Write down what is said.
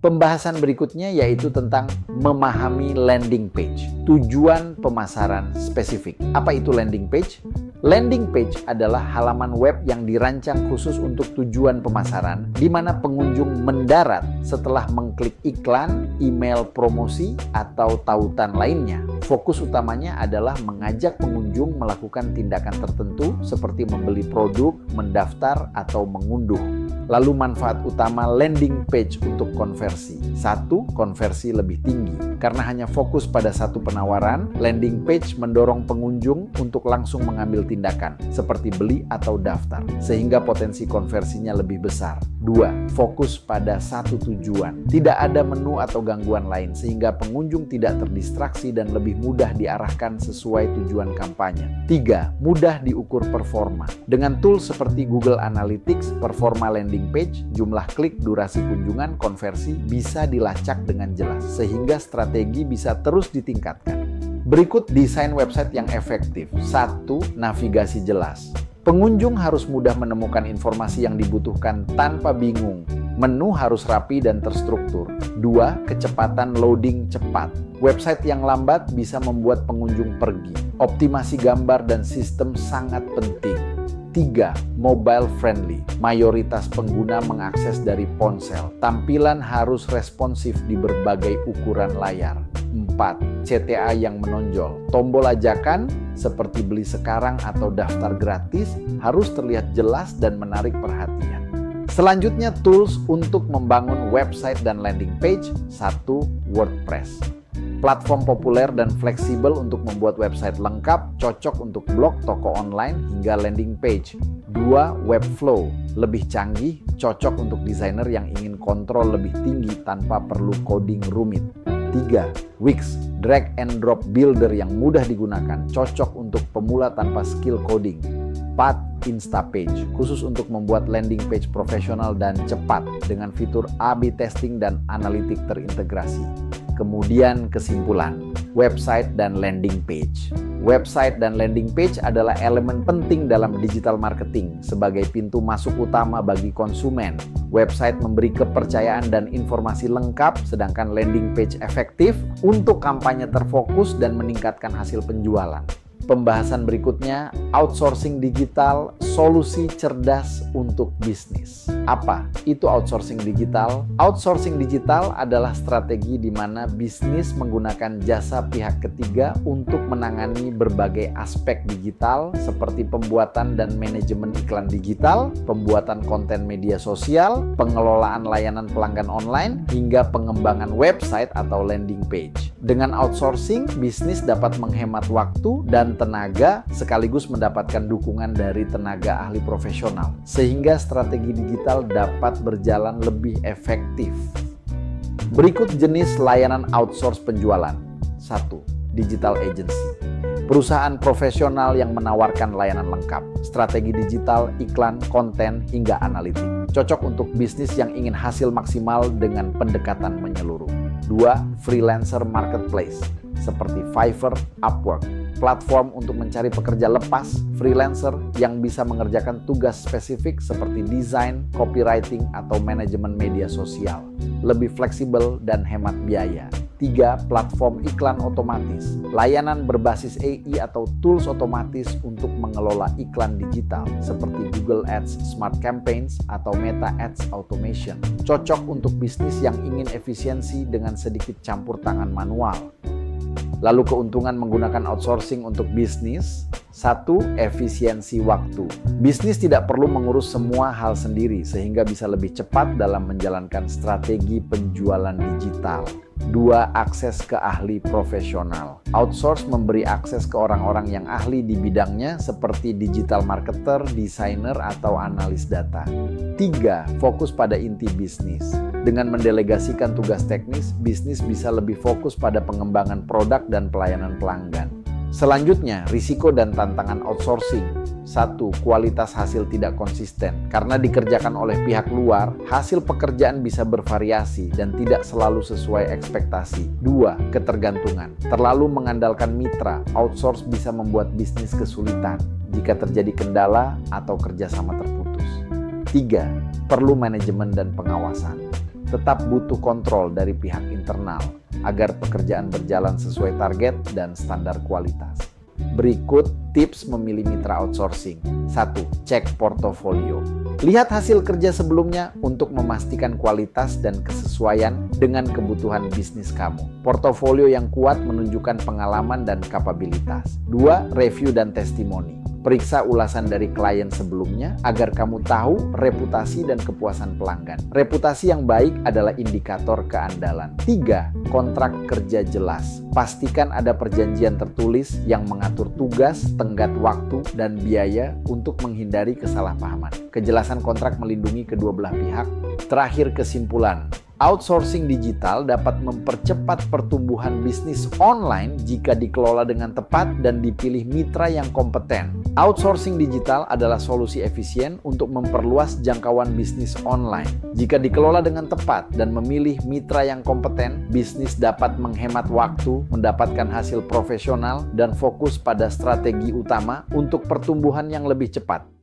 Pembahasan berikutnya yaitu tentang memahami landing page, tujuan pemasaran spesifik. Apa itu landing page? Landing page adalah halaman web yang dirancang khusus untuk tujuan pemasaran, di mana pengunjung mendarat setelah mengklik iklan, email promosi, atau tautan lainnya. Fokus utamanya adalah mengajak pengunjung melakukan tindakan tertentu seperti membeli produk, mendaftar, atau mengunduh. Lalu manfaat utama landing page untuk konversi. 1. Konversi lebih tinggi. Karena hanya fokus pada satu penawaran, landing page mendorong pengunjung untuk langsung mengambil tindakan, seperti beli atau daftar, sehingga potensi konversinya lebih besar. 2. Fokus pada satu tujuan. Tidak ada menu atau gangguan lain, sehingga pengunjung tidak terdistraksi dan lebih mudah diarahkan sesuai tujuan kampanye. 3. Mudah diukur performa. Dengan tools seperti Google Analytics, performa landing page, jumlah klik, durasi kunjungan, konversi bisa dilacak dengan jelas, sehingga strategi bisa terus ditingkatkan. Berikut desain website yang efektif. 1. Navigasi jelas. Pengunjung harus mudah menemukan informasi yang dibutuhkan tanpa bingung. Menu harus rapi dan terstruktur. 2. Kecepatan loading cepat. Website yang lambat bisa membuat pengunjung pergi. Optimasi gambar dan sistem sangat penting. 3. Mobile friendly. Mayoritas pengguna mengakses dari ponsel. Tampilan harus responsif di berbagai ukuran layar. 4. CTA yang menonjol. Tombol ajakan seperti beli sekarang atau daftar gratis harus terlihat jelas dan menarik perhatian. Selanjutnya, tools untuk membangun website dan landing page. 1. WordPress. Platform populer dan fleksibel untuk membuat website lengkap, cocok untuk blog, toko online, hingga landing page. 2. Webflow. Lebih canggih, cocok untuk desainer yang ingin kontrol lebih tinggi tanpa perlu coding rumit. 3. Wix. Drag and drop builder yang mudah digunakan, cocok untuk pemula tanpa skill coding. 4. Instapage. Khusus untuk membuat landing page profesional dan cepat dengan fitur A/B testing dan analitik terintegrasi. Kemudian kesimpulan, website dan landing page. Website dan landing page adalah elemen penting dalam digital marketing sebagai pintu masuk utama bagi konsumen. Website memberi kepercayaan dan informasi lengkap, sedangkan landing page efektif untuk kampanye terfokus dan meningkatkan hasil penjualan. Pembahasan berikutnya, outsourcing digital, solusi cerdas untuk bisnis. Apa itu outsourcing digital? Outsourcing digital adalah strategi di mana bisnis menggunakan jasa pihak ketiga untuk menangani berbagai aspek digital seperti pembuatan dan manajemen iklan digital, pembuatan konten media sosial, pengelolaan layanan pelanggan online, hingga pengembangan website atau landing page. Dengan outsourcing, bisnis dapat menghemat waktu dan tenaga sekaligus mendapatkan dukungan dari tenaga ahli profesional sehingga strategi digital dapat berjalan lebih efektif. Berikut jenis layanan outsource penjualan. 1. Digital agency. Perusahaan profesional yang menawarkan layanan lengkap, strategi digital, iklan, konten, hingga analitik. Cocok untuk bisnis yang ingin hasil maksimal dengan pendekatan menyeluruh. 2. Freelancer marketplace seperti Fiverr, Upwork. Platform untuk mencari pekerja lepas, freelancer yang bisa mengerjakan tugas spesifik seperti desain, copywriting, atau manajemen media sosial. Lebih fleksibel dan hemat biaya. 3. Platform iklan otomatis. Layanan berbasis AI atau tools otomatis untuk mengelola iklan digital seperti Google Ads Smart Campaigns atau Meta Ads Automation. Cocok untuk bisnis yang ingin efisiensi dengan sedikit campur tangan manual. Lalu keuntungan menggunakan outsourcing untuk bisnis. 1. Efisiensi waktu. Bisnis tidak perlu mengurus semua hal sendiri sehingga bisa lebih cepat dalam menjalankan strategi penjualan digital. 2. Akses ke ahli profesional. Outsource memberi akses ke orang-orang yang ahli di bidangnya seperti digital marketer, desainer, atau analis data. 3. Fokus pada inti bisnis. Dengan mendelegasikan tugas teknis, bisnis bisa lebih fokus pada pengembangan produk dan pelayanan pelanggan. Selanjutnya, risiko dan tantangan outsourcing. 1. Kualitas hasil tidak konsisten. Karena dikerjakan oleh pihak luar, hasil pekerjaan bisa bervariasi dan tidak selalu sesuai ekspektasi. 2. Ketergantungan. Terlalu mengandalkan mitra, outsource bisa membuat bisnis kesulitan jika terjadi kendala atau kerjasama terputus. 3. Perlu manajemen dan pengawasan. tetap butuh kontrol dari pihak internal agar pekerjaan berjalan sesuai target dan standar kualitas. Berikut tips memilih mitra outsourcing. 1. Cek portofolio. Lihat hasil kerja sebelumnya untuk memastikan kualitas dan kesesuaian dengan kebutuhan bisnis kamu. Portofolio yang kuat menunjukkan pengalaman dan kapabilitas. 2. Review dan testimoni. Periksa ulasan dari klien sebelumnya agar kamu tahu reputasi dan kepuasan pelanggan. Reputasi yang baik adalah indikator keandalan. 3. Kontrak kerja jelas. Pastikan ada perjanjian tertulis yang mengatur tugas, tenggat waktu, dan biaya untuk menghindari kesalahpahaman. Kejelasan kontrak melindungi kedua belah pihak. Terakhir, kesimpulan. Outsourcing digital dapat mempercepat pertumbuhan bisnis online jika dikelola dengan tepat dan dipilih mitra yang kompeten. Outsourcing digital adalah solusi efisien untuk memperluas jangkauan bisnis online. Jika dikelola dengan tepat dan memilih mitra yang kompeten, bisnis dapat menghemat waktu, mendapatkan hasil profesional, dan fokus pada strategi utama untuk pertumbuhan yang lebih cepat.